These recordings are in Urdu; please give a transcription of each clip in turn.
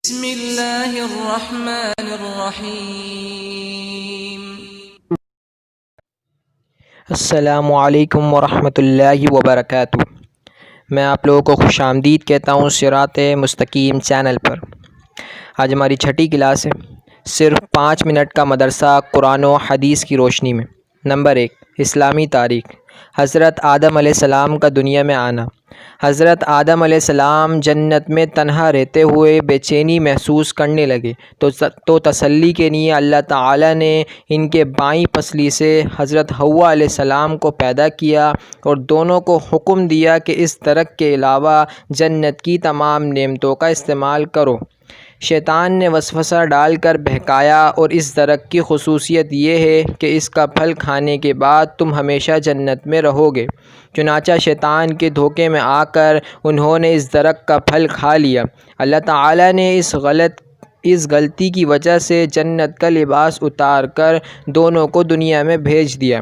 بسم اللہ الرحمن الرحیم۔ السلام علیکم ورحمۃ اللہ وبرکاتہ۔ میں آپ لوگوں کو خوش آمدید کہتا ہوں صراط مستقیم چینل پر۔ آج ہماری چھٹی کلاس ہے، صرف 5 منٹ کا مدرسہ قرآن و حدیث کی روشنی میں۔ نمبر 1، اسلامی تاریخ۔ حضرت آدم علیہ السلام کا دنیا میں آنا۔ حضرت آدم علیہ السلام جنت میں تنہا رہتے ہوئے بے چینی محسوس کرنے لگے تو تسلی کے لیے اللہ تعالی نے ان کے بائیں پسلی سے حضرت حوا علیہ السلام کو پیدا کیا اور دونوں کو حکم دیا کہ اس درخت کے علاوہ جنت کی تمام نعمتوں کا استعمال کرو۔ شیطان نے وسوسہ ڈال کر بہکایا اور اس درخت کی خصوصیت یہ ہے کہ اس کا پھل کھانے کے بعد تم ہمیشہ جنت میں رہو گے۔ چنانچہ شیطان کے دھوکے میں آ کر انہوں نے اس درخت کا پھل کھا لیا۔ اللہ تعالی نے اس غلطی کی وجہ سے جنت کا لباس اتار کر دونوں کو دنیا میں بھیج دیا۔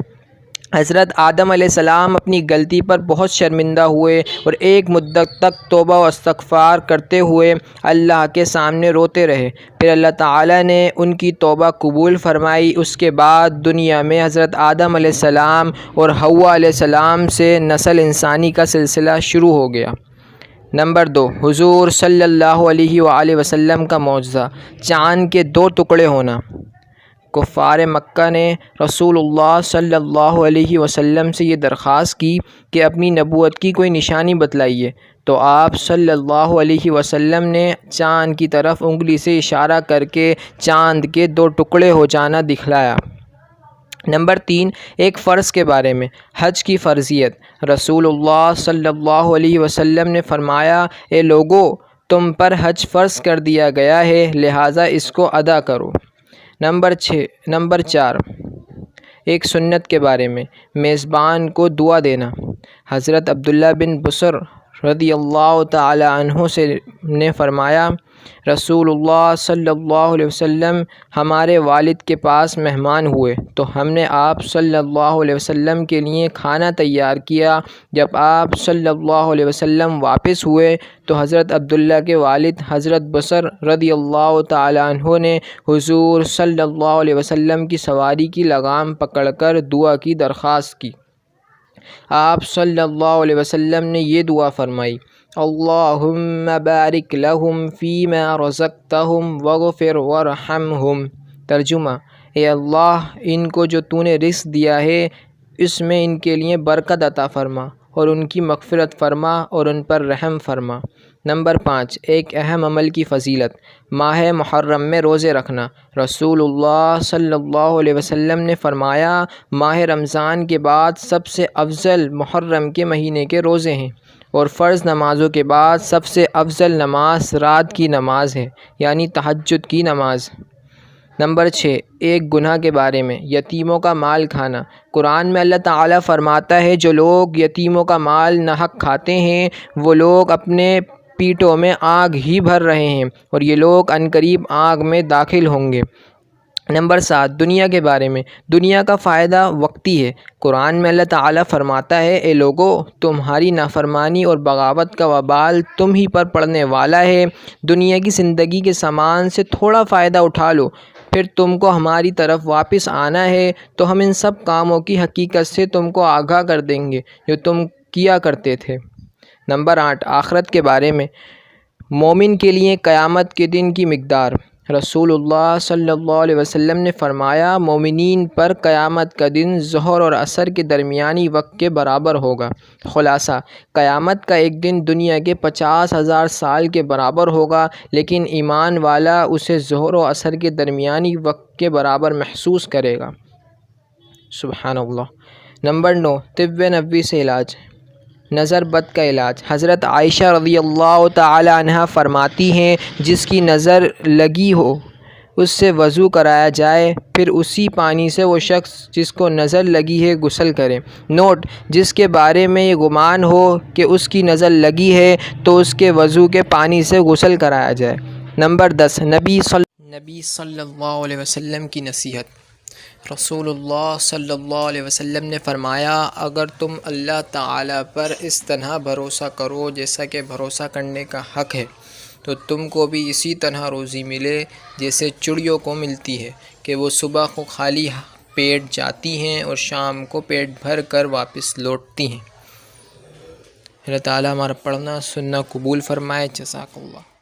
حضرت آدم علیہ السلام اپنی غلطی پر بہت شرمندہ ہوئے اور ایک مدت تک توبہ و استغفار کرتے ہوئے اللہ کے سامنے روتے رہے۔ پھر اللہ تعالی نے ان کی توبہ قبول فرمائی۔ اس کے بعد دنیا میں حضرت آدم علیہ السلام اور حوا علیہ السلام سے نسل انسانی کا سلسلہ شروع ہو گیا۔ نمبر 2، حضور صلی اللہ علیہ وآلہ وسلم کا معجزہ، چاند کے 2 ٹکڑے ہونا۔ کفار مکہ نے رسول اللہ صلی اللہ علیہ وسلم سے یہ درخواست کی کہ اپنی نبوت کی کوئی نشانی بتلائیے، تو آپ صلی اللہ علیہ وسلم نے چاند کی طرف انگلی سے اشارہ کر کے چاند کے 2 ٹکڑے ہو جانا دکھلایا۔ نمبر 3، ایک فرض کے بارے میں، حج کی فرضیت۔ رسول اللہ صلی اللہ علیہ وسلم نے فرمایا، اے لوگو، تم پر حج فرض کر دیا گیا ہے، لہٰذا اس کو ادا کرو۔ نمبر 4، ایک سنت کے بارے میں، میزبان کو دعا دینا۔ حضرت عبداللہ بن بصر رضی اللہ تعالی عنہ نے فرمایا، رسول اللہ صلی اللہ علیہ وسلم ہمارے والد کے پاس مہمان ہوئے تو ہم نے آپ صلی اللہ علیہ وسلم کے لیے کھانا تیار کیا۔ جب آپ صلی اللہ علیہ وسلم واپس ہوئے تو حضرت عبداللہ کے والد حضرت بصر رضی اللہ تعالی عنہ نے حضور صلی اللہ علیہ وسلم کی سواری کی لگام پکڑ کر دعا کی درخواست کی۔ آپ صلی اللہ علیہ وسلم نے یہ دعا فرمائی، اللہم بارک لہم فیما رزقتہم واغفر وارحمہم۔ ترجمہ، اے اللہ، ان کو جو تو نے رزق دیا ہے اس میں ان کے لیے برکت عطا فرما اور ان کی مغفرت فرما اور ان پر رحم فرما۔ نمبر 5، ایک اہم عمل کی فضیلت، ماہ محرم میں روزے رکھنا۔ رسول اللہ صلی اللہ علیہ وسلم نے فرمایا، ماہ رمضان کے بعد سب سے افضل محرم کے مہینے کے روزے ہیں، اور فرض نمازوں کے بعد سب سے افضل نماز رات کی نماز ہے، یعنی تہجد کی نماز۔ نمبر 6، ایک گناہ کے بارے میں، یتیموں کا مال کھانا۔ قرآن میں اللہ تعالیٰ فرماتا ہے، جو لوگ یتیموں کا مال ناحق کھاتے ہیں وہ لوگ اپنے پیٹوں میں آگ ہی بھر رہے ہیں اور یہ لوگ عنقریب آگ میں داخل ہوں گے۔ نمبر 7، دنیا کے بارے میں، دنیا کا فائدہ وقتی ہے۔ قرآن میں اللہ تعالیٰ فرماتا ہے، اے لوگو، تمہاری نافرمانی اور بغاوت کا وبال تم ہی پر پڑنے والا ہے۔ دنیا کی زندگی کے سامان سے تھوڑا فائدہ اٹھا لو، پھر تم کو ہماری طرف واپس آنا ہے تو ہم ان سب کاموں کی حقیقت سے تم کو آگاہ کر دیں گے جو تم کیا کرتے تھے۔ نمبر 8، آخرت کے بارے میں، مومن کے لیے قیامت کے دن کی مقدار۔ رسول اللہ صلی اللہ علیہ وسلم نے فرمایا، مومنین پر قیامت کا دن ظہر اور عصر کے درمیانی وقت کے برابر ہوگا۔ خلاصہ، قیامت کا ایک دن دنیا کے 50,000 سال کے برابر ہوگا، لیکن ایمان والا اسے ظہر و عصر کے درمیانی وقت کے برابر محسوس کرے گا۔ سبحان اللہ۔ نمبر 9، طب نبوی سے علاج، نظر بد کا علاج۔ حضرت عائشہ رضی اللہ تعالی عنہا فرماتی ہیں، جس کی نظر لگی ہو اس سے وضو کرایا جائے، پھر اسی پانی سے وہ شخص جس کو نظر لگی ہے غسل کرے۔ نوٹ، جس کے بارے میں یہ گمان ہو کہ اس کی نظر لگی ہے تو اس کے وضو کے پانی سے غسل کرایا جائے۔ نمبر 10، نبی صلی اللہ علیہ وسلم کی نصیحت۔ رسول اللہ صلی اللہ علیہ وسلم نے فرمایا، اگر تم اللہ تعالیٰ پر اس طرح بھروسہ کرو جیسا کہ بھروسہ کرنے کا حق ہے تو تم کو بھی اسی طرح روزی ملے جیسے چڑیوں کو ملتی ہے کہ وہ صبح کو خالی پیٹ جاتی ہیں اور شام کو پیٹ بھر کر واپس لوٹتی ہیں۔ اللہ تعالیٰ ہمارا پڑھنا سننا قبول فرمائے۔ جزاک اللہ۔